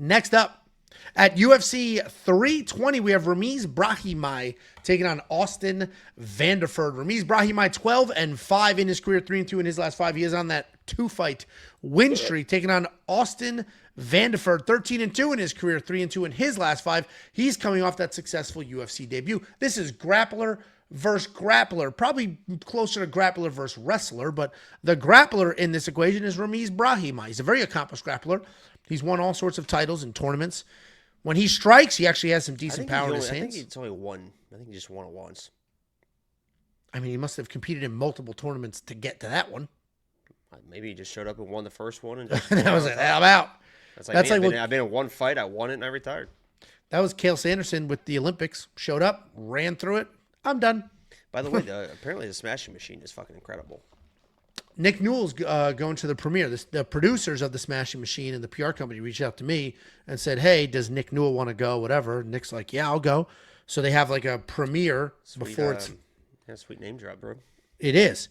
Next up, at UFC 320, we have Ramiz Brahimaj taking on Austin Vanderford. Ramiz Brahimaj 12-5 in his career, 3-2 in his last 5. He is on that 2-fight win streak, taking on Austin Vanderford, 13-2 in his career, 3-2 in his last 5. He's coming off that successful UFC debut. This is grappler versus grappler, probably closer to grappler versus wrestler, but the grappler in this equation is Ramiz Brahimaj. He's a very accomplished grappler. He's won all sorts of titles and tournaments. When he strikes, he actually has some decent power in his hands. I think he's only won. I think he just won it once. I mean, he must have competed in multiple tournaments to get to that one. Maybe he just showed up and won the first one. And just that was it. I'm out. That's like I've been in one fight. I won it and I retired. That was Cale Sanderson with the Olympics. Showed up, ran through it. I'm done. By the way, apparently the Smashing Machine is fucking incredible. Nick Newell's going to the premiere. The producers of the Smashing Machine and the PR company reached out to me and said, hey, does Nick Newell want to go? Whatever. Nick's like, yeah, I'll go. So they have like a premiere before it's... Yeah, sweet name drop, bro. It is.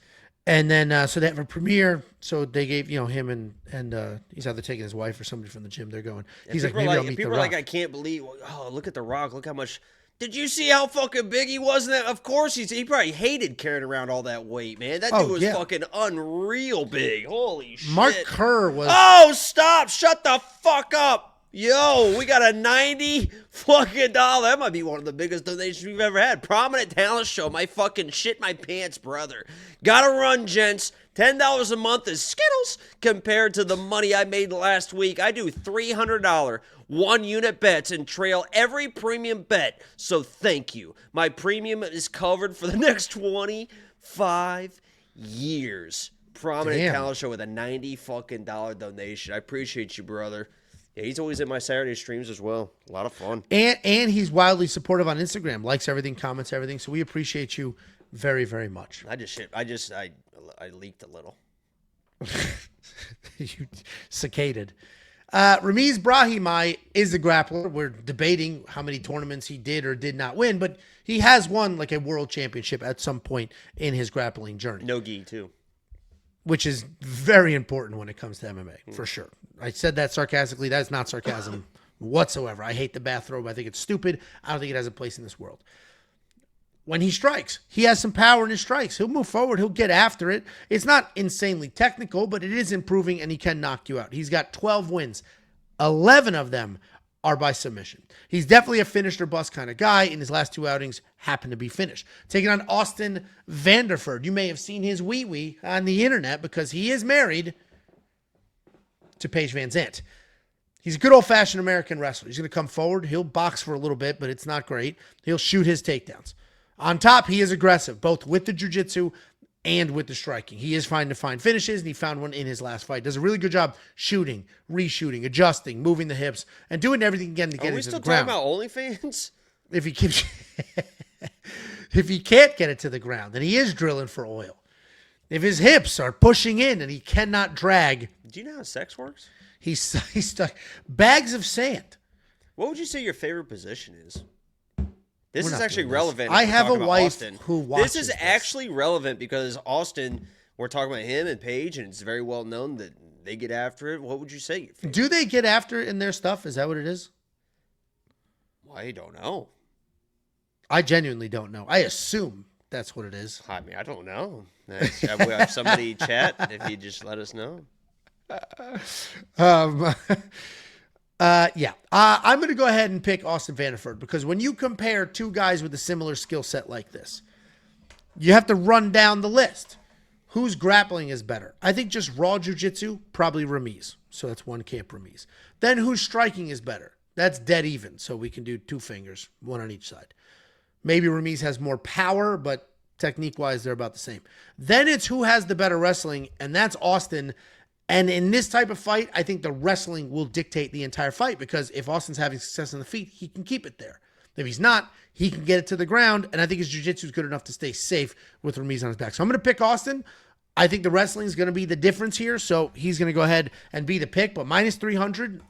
And then, so they have a premiere. So they gave, him and he's either taking his wife or somebody from the gym. They're going. He's like, maybe I'll meet The Rock. People are like, I can't believe, oh, look at The Rock. Look how much... Did you see how fucking big he was? Of course, he probably hated carrying around all that weight, man. That dude was fucking unreal big. Holy shit. Mark Kerr was... Oh, stop. Shut the fuck up. Yo, we got a $90 fucking dollar. That might be one of the biggest donations we've ever had. Prominent Talent Show. My fucking shit my pants, brother. Gotta run, gents. $10 a month is Skittles compared to the money I made last week. I do $300 one-unit bets and trail every premium bet, so thank you. My premium is covered for the next 25 years. Prominent Talent Show with a $90 fucking donation. I appreciate you, brother. Yeah, he's always in my Saturday streams as well. A lot of fun. And he's wildly supportive on Instagram. Likes everything, comments everything. So we appreciate you very, very much. I leaked a little. You cicaded. Ramiz Brahimaj is a grappler. We're debating how many tournaments he did or did not win, but he has won like a world championship at some point in his grappling journey. No gi, too. Which is very important when it comes to MMA, for sure. I said that sarcastically. That's not sarcasm whatsoever. I hate the bathrobe. I think it's stupid. I don't think it has a place in this world. When he strikes, he has some power in his strikes. He'll move forward. He'll get after it. It's not insanely technical, but it is improving, and he can knock you out. He's got 12 wins. 11 of them are by submission. He's definitely a finished or bust kind of guy. In his last 2 outings, happened to be finished. Taking on Austin Vanderford. You may have seen his wee-wee on the internet because he is married to Paige Van Zandt. He's a good old-fashioned American wrestler. He's going to come forward. He'll box for a little bit, but it's not great. He'll shoot his takedowns. On top, he is aggressive, both with the jiu-jitsu and with the striking. He is trying to find finishes, and he found one in his last fight. Does a really good job shooting, reshooting, adjusting, moving the hips, and doing everything again to get it to the ground. Are we still talking about OnlyFans? If he can't get it to the ground, then he is drilling for oil. If his hips are pushing in and he cannot drag. Do you know how sex works? He's stuck. Bags of sand. What would you say your favorite position is? This is actually relevant. I have a wife Austin. who watches this. Is actually relevant because Austin, we're talking about him and Paige, and it's very well known that they get after it. What would you say? Do they get after it in their stuff? Is that what it is? Well, I don't know. I genuinely don't know. I assume that's what it is. I mean, I don't know. We have somebody chat if you just let us know. I'm going to go ahead and pick Austin Vanderford because when you compare two guys with a similar skill set like this, you have to run down the list. Whose grappling is better? I think just raw jiu-jitsu, probably Ramiz. So that's one camp Ramiz. Then whose striking is better? That's dead even. So we can do 2 fingers, 1 on each side. Maybe Ramiz has more power, but technique-wise, they're about the same. Then it's who has the better wrestling, and that's Austin. And in this type of fight, I think the wrestling will dictate the entire fight because if Austin's having success on the feet, he can keep it there. If he's not, he can get it to the ground, and I think his jiu-jitsu is good enough to stay safe with Ramiz on his back. So I'm going to pick Austin. I think the wrestling is going to be the difference here, so he's going to go ahead and be the pick. But minus 300,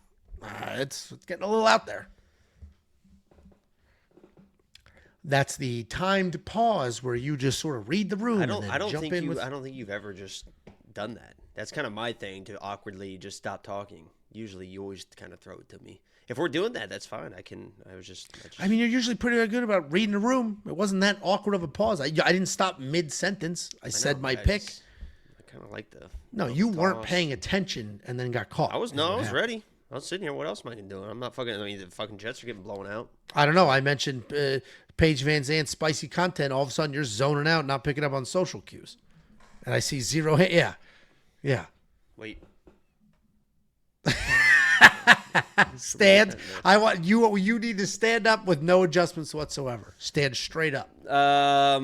it's getting a little out there. That's the timed pause where you just sort of read the room. I don't think you've ever just done that. That's kind of my thing, to awkwardly just stop talking. usually you always kind of throw it to me. If we're doing that, that's fine. I mean, you're usually pretty good about reading the room. It wasn't that awkward of a pause. I didn't stop mid-sentence. I said my pick. I kind of like the. No, you weren't paying attention and then got caught. I was ready. I was sitting here. What else am I going to do? I'm not fucking. I mean, the fucking Jets are getting blown out. I don't know. I mentioned Paige Van Zandt's spicy content. All of a sudden, you're zoning out, not picking up on social cues. And I see zero. Yeah. Wait. Stand. I want you. You need to stand up with no adjustments whatsoever. Stand straight up. I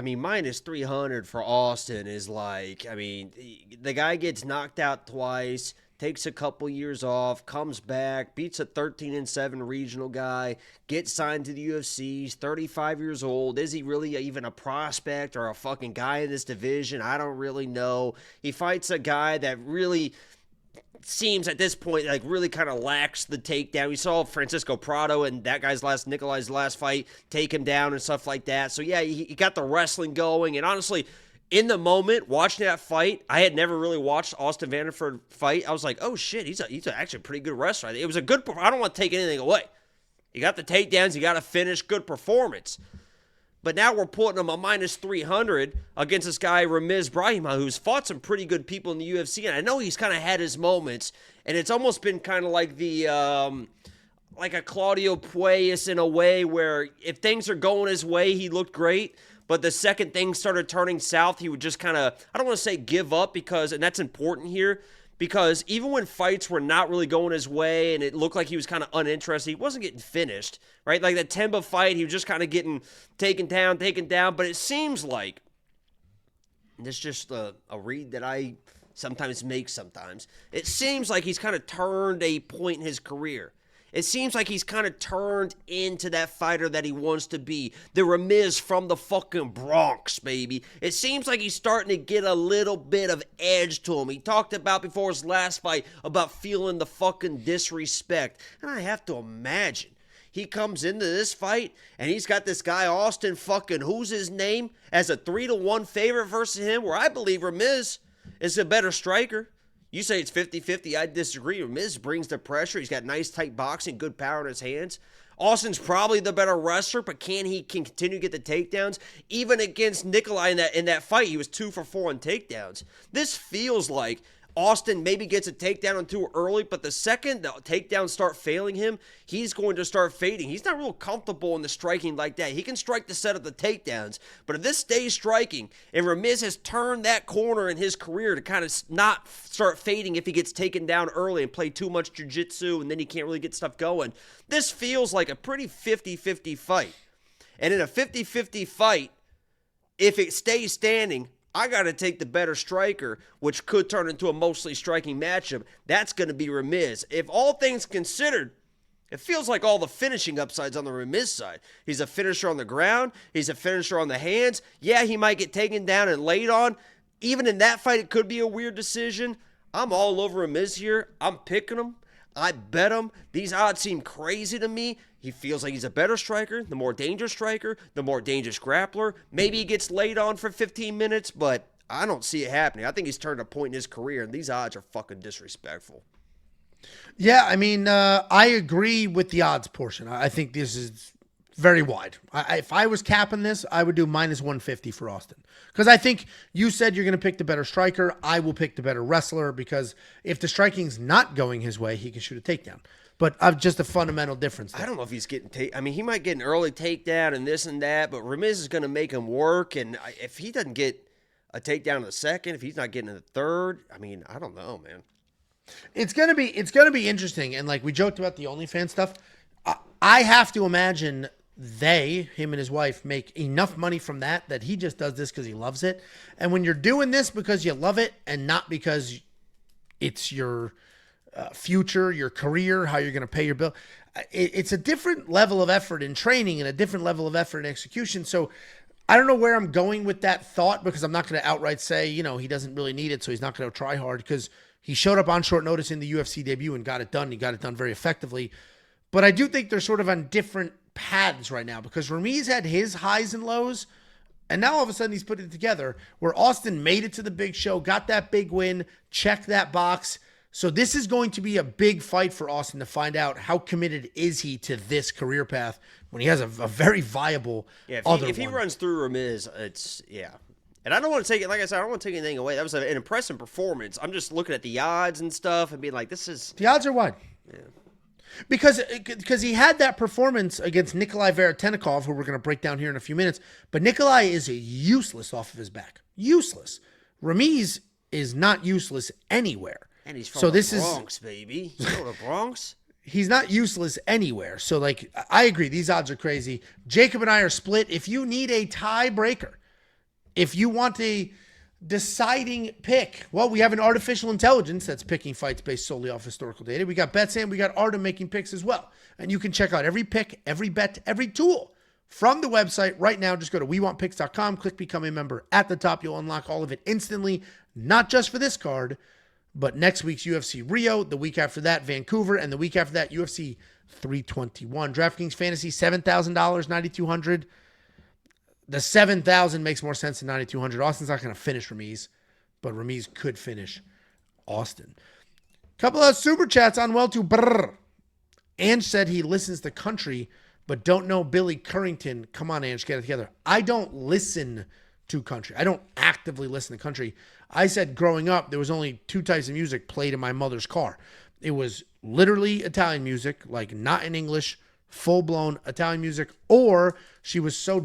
mean, minus 300 for Austin is like, I mean, the guy gets knocked out twice, takes a couple years off, comes back, beats a 13-7 regional guy, gets signed to the UFC. He's 35 years old. Is he really even a prospect or a fucking guy in this division? I don't really know. He fights a guy that really seems at this point like really kind of lacks the takedown. We saw Francisco Prado and that guy's Nikolai's last fight take him down and stuff like that. So yeah, he got the wrestling going. And honestly, in the moment watching that fight, I had never really watched Austin Vanderford fight. I was like, oh shit, he's actually a pretty good wrestler. It was a good. I don't want to take anything away. You got the takedowns, you got to finish, good performance. But now we're putting him a minus 300 against this guy, Ramiz Brahimaj, who's fought some pretty good people in the UFC. And I know he's kind of had his moments. And it's almost been kind of like like a Claudio Puelles in a way where if things are going his way, he looked great. But the second things started turning south, he would just kind of, I don't want to say give up and that's important here. Because even when fights were not really going his way and it looked like he was kind of uninterested, he wasn't getting finished, right? Like that Temba fight, he was just kind of getting taken down. But it seems like, and this is just a read that I sometimes make sometimes, it seems like he's kind of turned a point in his career. It seems like he's kind of turned into that fighter that he wants to be. The Ramiz from the fucking Bronx, baby. It seems like he's starting to get a little bit of edge to him. He talked about before his last fight about feeling the fucking disrespect. And I have to imagine he comes into this fight and he's got this guy Austin fucking, who's his name, as a 3-1 favorite versus him, where I believe Ramiz is a better striker. You say it's 50-50. I disagree. Miz brings the pressure. He's got nice, tight boxing, good power in his hands. Austin's probably the better wrestler, but can he continue to get the takedowns? Even against Nikolai in that fight, he was 2 for 4 on takedowns. This feels like Austin maybe gets a takedown on too early, but the second the takedowns start failing him, he's going to start fading. He's not real comfortable in the striking like that. He can strike to set up the takedowns, but if this stays striking, and Ramiz has turned that corner in his career to kind of not start fading if he gets taken down early and play too much jiu-jitsu and then he can't really get stuff going, this feels like a pretty 50-50 fight. And in a 50-50 fight, if it stays standing, I got to take the better striker, which could turn into a mostly striking matchup. That's going to be Ramiz. If all things considered, it feels like all the finishing upsides on the Ramiz side. He's a finisher on the ground. He's a finisher on the hands. Yeah, he might get taken down and laid on. Even in that fight, it could be a weird decision. I'm all over Ramiz here. I'm picking him. I bet him. These odds seem crazy to me. He feels like he's a better striker, the more dangerous striker, the more dangerous grappler. Maybe he gets laid on for 15 minutes, but I don't see it happening. I think he's turned a point in his career, and these odds are fucking disrespectful. Yeah, I mean, I agree with the odds portion. I think this is very wide. If I was capping this, I would do minus 150 for Austin. Because I think you said you're going to pick the better striker. I will pick the better wrestler because if the striking's not going his way, he can shoot a takedown. But just a fundamental difference there. I don't know if he's getting I mean, he might get an early takedown and this and that, but Ramiz is going to make him work. And if he doesn't get a takedown in the second, if he's not getting in the third, I mean, I don't know, man. It's gonna be interesting. And like we joked about the OnlyFans stuff, I have to imagine him and his wife, make enough money from that he just does this because he loves it. And when you're doing this because you love it and not because it's your future, your career, how you're going to pay your bill, it's a different level of effort in training and a different level of effort in execution. So I don't know where I'm going with that thought because I'm not going to outright say, he doesn't really need it, so he's not going to try hard because he showed up on short notice in the UFC debut and got it done. He got it done very effectively. But I do think they're sort of on different paths right now because Ramiz had his highs and lows, and now all of a sudden he's put it together where Austin made it to the big show, got that big win, checked that box, So this is going to be a big fight for Austin to find out how committed is he to this career path when he has a very viable if he runs through Ramiz, it's And I don't want to take it, like I said, I don't want to take anything away. That was an impressive performance. I'm just looking at the odds and stuff and being like, this is... The odds are wide. Yeah. Because he had that performance against Nikolai Verotenikov, who we're going to break down here in a few minutes. But Nikolai is useless off of his back. Useless. Ramiz is not useless anywhere. And he's from the Bronx, baby. He's from the Bronx. He's not useless anywhere. So, like, I agree. These odds are crazy. Jacob and I are split. If you need a tiebreaker, if you want a deciding pick, well, we have an artificial intelligence that's picking fights based solely off historical data. We got Betsam, we got Artem making picks as well. And you can check out every pick, every bet, every tool from the website right now. Just go to wewantpicks.com, click become a member at the top. You'll unlock all of it instantly, not just for this card, but next week's UFC Rio, the week after that, Vancouver, and the week after that, UFC 321. DraftKings Fantasy, $7,000, $9,200. The 7,000 makes more sense than 9,200. Austin's not going to finish Ramiz, but Ramiz could finish Austin. Couple of super chats on well to brr. Ange said he listens to country, but don't know Billy Currington. Come on, Ange, get it together. I don't listen to country. I don't actively listen to country. I said growing up, there was only two types of music played in my mother's car. It was literally Italian music, like not in English, full-blown Italian music, or she was so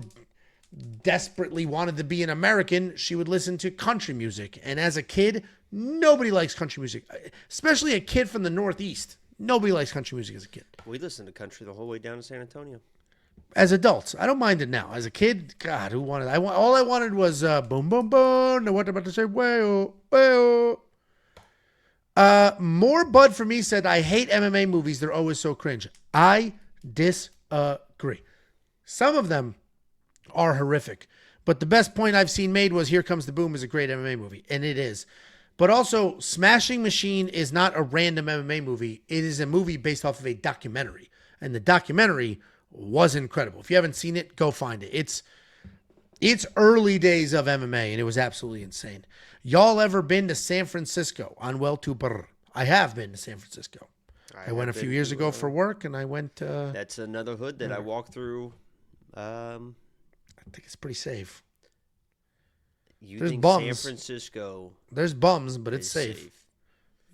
desperately wanted to be an American, she would listen to country music. And as a kid, nobody likes country music, especially a kid from the Northeast. Nobody likes country music as a kid. We listened to country the whole way down to San Antonio. As adults, I don't mind it now. As a kid, God, who wanted? All I wanted was boom, boom, boom. Know what I'm about to say? Well, well. More Bud for me said, I hate MMA movies. They're always so cringe. I disagree. Some of them are horrific. But the best point I've seen made was Here Comes the Boom is a great MMA movie. And it is. But also, Smashing Machine is not a random MMA movie. It is a movie based off of a documentary. And the documentary was incredible. If you haven't seen it, go find it. It's early days of MMA, and it was absolutely insane. Y'all ever been to San Francisco on Well to Brr? I have been to San Francisco. I went a few years ago for work, and I went... that's another hood that I walked through. I think it's pretty safe. There's think bums. San Francisco... There's bums, but it's safe.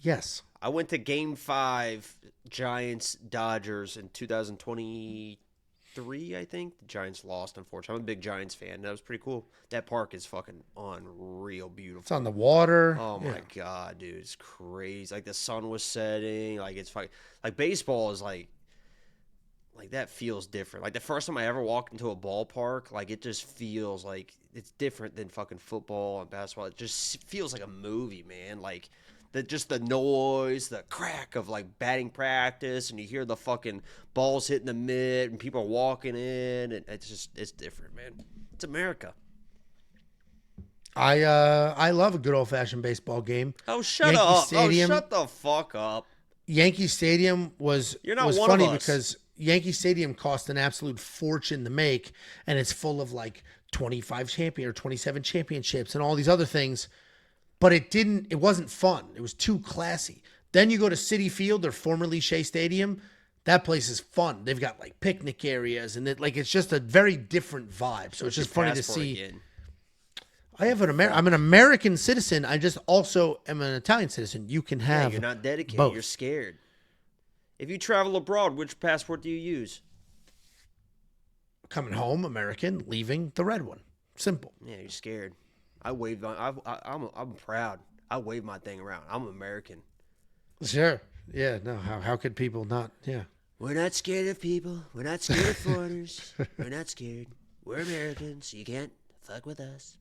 Yes. I went to Game 5, Giants-Dodgers in 2023, I think. The Giants lost, unfortunately. I'm a big Giants fan. That was pretty cool. That park is fucking unreal beautiful. It's on the water. Oh, my God, dude. It's crazy. Like, the sun was setting. Like, it's fucking... Like, baseball is like that feels different. Like, the first time I ever walked into a ballpark, like, it just feels like it's different than fucking football and basketball. It just feels like a movie, man. Like... Just the noise, the crack of like batting practice, and you hear the fucking balls hitting the mitt, and people are walking in, and it's different, man. It's America. I love a good old fashioned baseball game. Oh, shut up! Stadium, oh, shut the fuck up! Yankee Stadium was funny because Yankee Stadium cost an absolute fortune to make, and it's full of like 25 or 27 championships and all these other things. But it wasn't fun. It was too classy. Then you go to Citi Field, or formerly Shea Stadium. That place is fun. They've got like picnic areas, and it's just a very different vibe. So it's just funny to see. Again. I'm an American citizen. I just also am an Italian citizen. You can have you're not dedicated. Both. You're scared. If you travel abroad, which passport do you use? Coming home, American. Leaving, the red one. Simple. Yeah, you're scared. I waved on. I'm proud. I wave my thing around. I'm American. Sure. Yeah. No. How could people not? Yeah. We're not scared of people. We're not scared of foreigners. We're not scared. We're Americans. You can't fuck with us.